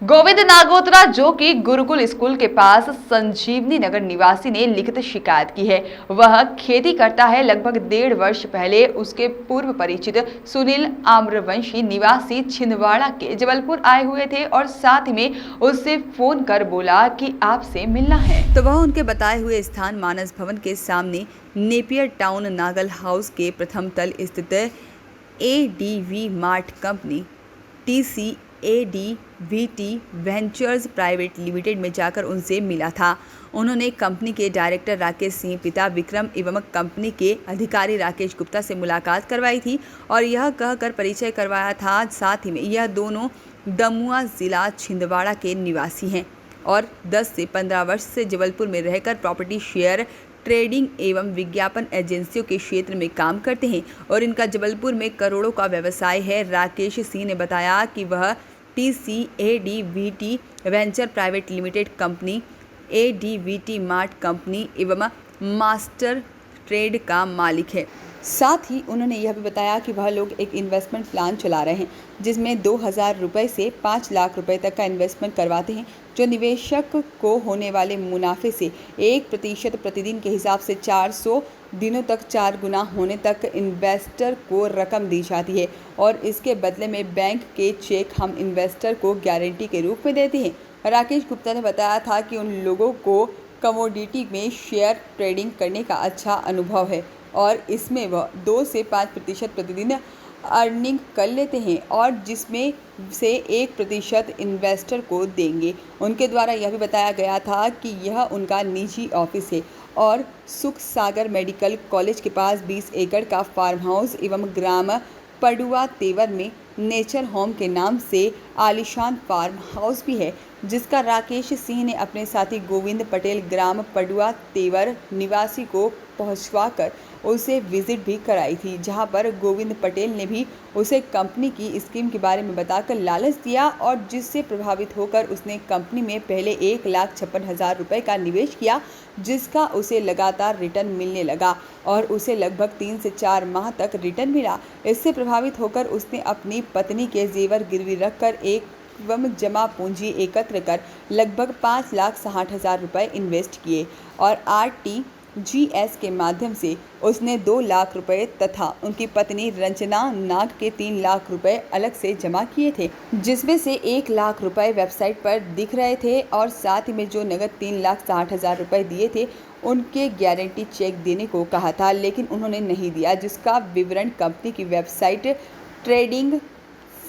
गोविंद नागोत्रा, जो कि गुरुकुल स्कूल के पास संजीवनी नगर निवासी, ने लिखित शिकायत की है। वह खेती करता है। लगभग 1.5 वर्ष पहले उसके पूर्व परिचित सुनील आम्रवंशी निवासी छिंदवाड़ा के जबलपुर आए हुए थे और साथ में उससे फोन कर बोला कि आपसे मिलना है। तो वह उनके बताए हुए स्थान मानस भवन के सामने नेपियर टाउन नागल हाउस के प्रथम तल स्थित ADV mart company TCADVT ventures private limited में जाकर उनसे मिला था। उन्होंने कंपनी के डायरेक्टर राकेश सिंह, पिता विक्रम एवं कंपनी के अधिकारी राकेश गुप्ता से मुलाकात करवाई थी और यह कहकर परिचय करवाया था। साथ ही में यह दोनों दमुआ जिला छिंदवाड़ा के निवासी हैं और 10 से 15 वर्ष से जबलपुर में रहकर प्रॉपर्टी शेयर ट्रेडिंग एवं विज्ञापन एजेंसियों के क्षेत्र में काम करते हैं और इनका जबलपुर में करोड़ों का व्यवसाय है। राकेश सिंह ने बताया कि वह TCADVT venture private limited company, ADVT mart company एवं मास्टर ट्रेड का मालिक है। साथ ही उन्होंने यह भी बताया कि वह लोग एक इन्वेस्टमेंट प्लान चला रहे हैं जिसमें 2,000 रुपये से 5 लाख रुपए तक का इन्वेस्टमेंट करवाते हैं, जो निवेशक को होने वाले मुनाफे से 1% प्रतिदिन के हिसाब से 400 दिनों तक 4 गुना होने तक इन्वेस्टर को रकम दी जाती है और इसके बदले में बैंक के चेक हम इन्वेस्टर को गारंटी के रूप में देते हैं। राकेश गुप्ता ने बताया था कि उन लोगों को कमोडिटी में शेयर ट्रेडिंग करने का अच्छा अनुभव है और इसमें वह 2 से 5% प्रतिदिन अर्निंग कर लेते हैं और जिसमें से 1% इन्वेस्टर को देंगे। उनके द्वारा यह भी बताया गया था कि यह उनका निजी ऑफिस है और सुख सागर मेडिकल कॉलेज के पास 20 एकड़ का फार्म हाउस एवं ग्राम पडुआ तेवर में नेचर होम के नाम से आलीशान फार्म हाउस भी है, जिसका राकेश सिंह ने अपने साथी गोविंद पटेल ग्राम पडुआ तेवर निवासी को पहुंचवाकर उसे विजिट भी कराई थी, जहां पर गोविंद पटेल ने भी उसे कंपनी की स्कीम के बारे में बताकर लालच दिया और जिससे प्रभावित होकर उसने कंपनी में पहले 1,56,000 रुपये का निवेश किया, जिसका उसे लगातार रिटर्न मिलने लगा और उसे लगभग 3 से 4 माह तक रिटर्न मिला। इससे प्रभावित होकर उसने अपनी पत्नी के जेवर गिरवी रखकर एवं जमा पूंजी एकत्र कर लगभग 5,60,000 रुपये इन्वेस्ट किए और RTGS के माध्यम से उसने 2 लाख रुपए तथा उनकी पत्नी रंजना नाग के 3 लाख रुपए अलग से जमा किए थे, जिसमें से 1 लाख रुपए वेबसाइट पर दिख रहे थे और साथ ही में जो नगद 3,60,000 रुपए दिए थे उनके गारंटी चेक देने को कहा था, लेकिन उन्होंने नहीं दिया, जिसका विवरण कंपनी की website trading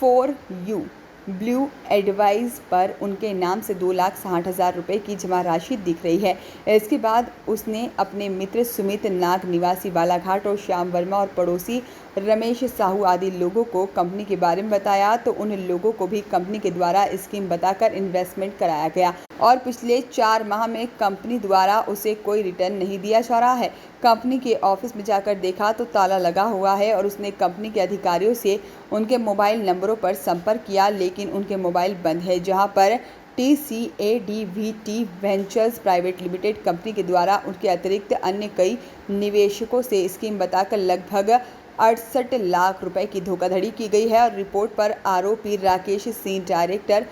for you blue advice पर उनके नाम से 2,60,000 रुपये की जमा राशि दिख रही है। इसके बाद उसने अपने मित्र सुमित नाग निवासी बालाघाट और श्याम वर्मा और पड़ोसी रमेश साहू आदि लोगों को कंपनी के बारे में बताया, तो उन लोगों को भी कंपनी के द्वारा स्कीम बताकर इन्वेस्टमेंट कराया गया और पिछले 4 माह में कंपनी द्वारा उसे कोई रिटर्न नहीं दिया जा रहा है। कंपनी के ऑफिस में जाकर देखा तो ताला लगा हुआ है और उसने कंपनी के अधिकारियों से उनके मोबाइल नंबरों पर संपर्क किया, लेकिन उनके मोबाइल बंद है, जहां पर TCADVT ventures private limited company के द्वारा उनके अतिरिक्त अन्य कई निवेशकों से स्कीम बताकर लगभग 68 लाख रुपए की धोखाधड़ी की गई है और रिपोर्ट पर आरोपी Rakesh Singh director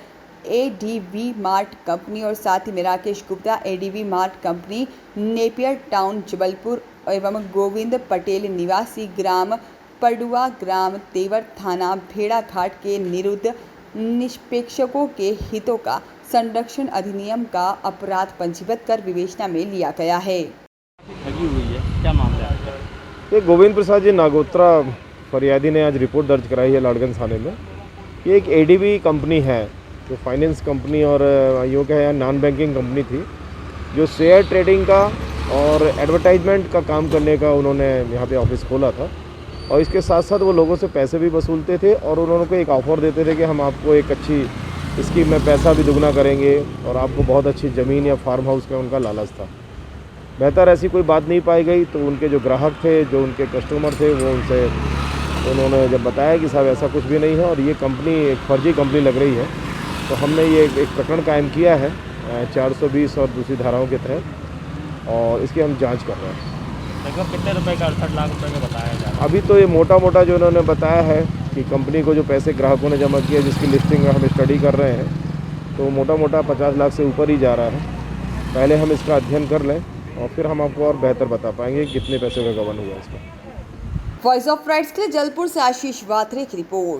ADV mart company और साथ ही में Rakesh Gupta ADV mart company Napier town Jabalpur एवं गोविंद पटेल निवासी ग्राम पडुआ ग्राम तेवर थाना भेड़ाघाट के निरुद्ध निष्पेक्षकों के हितों का संरक्षण अधिनियम का अपराध पंजीबद्ध कर विवेचना में लिया गया है। ठगी हुई है, क्या मामला है? ये गोविंद प्रसाद जी नागोत्रा फरियादी ने आज रिपोर्ट दर्ज कराई है लाड़गंज थाने में। ये एक ADV कंपनी है जो फाइनेंस कंपनी और यूँ कहें नॉन बैंकिंग कंपनी थी, जो शेयर ट्रेडिंग का और एडवर्टाइजमेंट का काम करने का उन्होंने यहाँ पे ऑफिस खोला था और इसके साथ साथ वो लोगों से पैसे भी वसूलते थे और उन्होंने को एक ऑफ़र देते थे कि हम आपको एक अच्छी स्कीम में पैसा भी दुगना करेंगे और आपको बहुत अच्छी ज़मीन या फार्म हाउस का उनका लालच था। बेहतर ऐसी कोई बात नहीं पाई गई, तो उनके जो ग्राहक थे, जो उनके कस्टमर थे, वो उन्होंने जब बताया कि साहब ऐसा कुछ भी नहीं है और ये कंपनी एक फर्जी कंपनी लग रही है, तो हमने ये एक प्रकरण कायम किया है 420 और दूसरी धाराओं के तहत और इसकी हम जांच कर रहे हैं। लगभग कितने रुपए का 68 लाख रुपए का बताया जा रहा है? अभी तो ये मोटा जो उन्होंने बताया है कि कंपनी को जो पैसे ग्राहकों ने जमा किया जिसकी लिस्टिंग हम स्टडी कर रहे हैं तो मोटा मोटा 50 लाख से ऊपर ही जा रहा है। पहले हम इसका अध्ययन कर लें और फिर हम आपको और बेहतर बता पाएंगे कि कितने पैसे का गबन हुआ इसमें। वॉइस ऑफ राइट्स के लिए जलपुर से आशीष वात्रे की रिपोर्ट।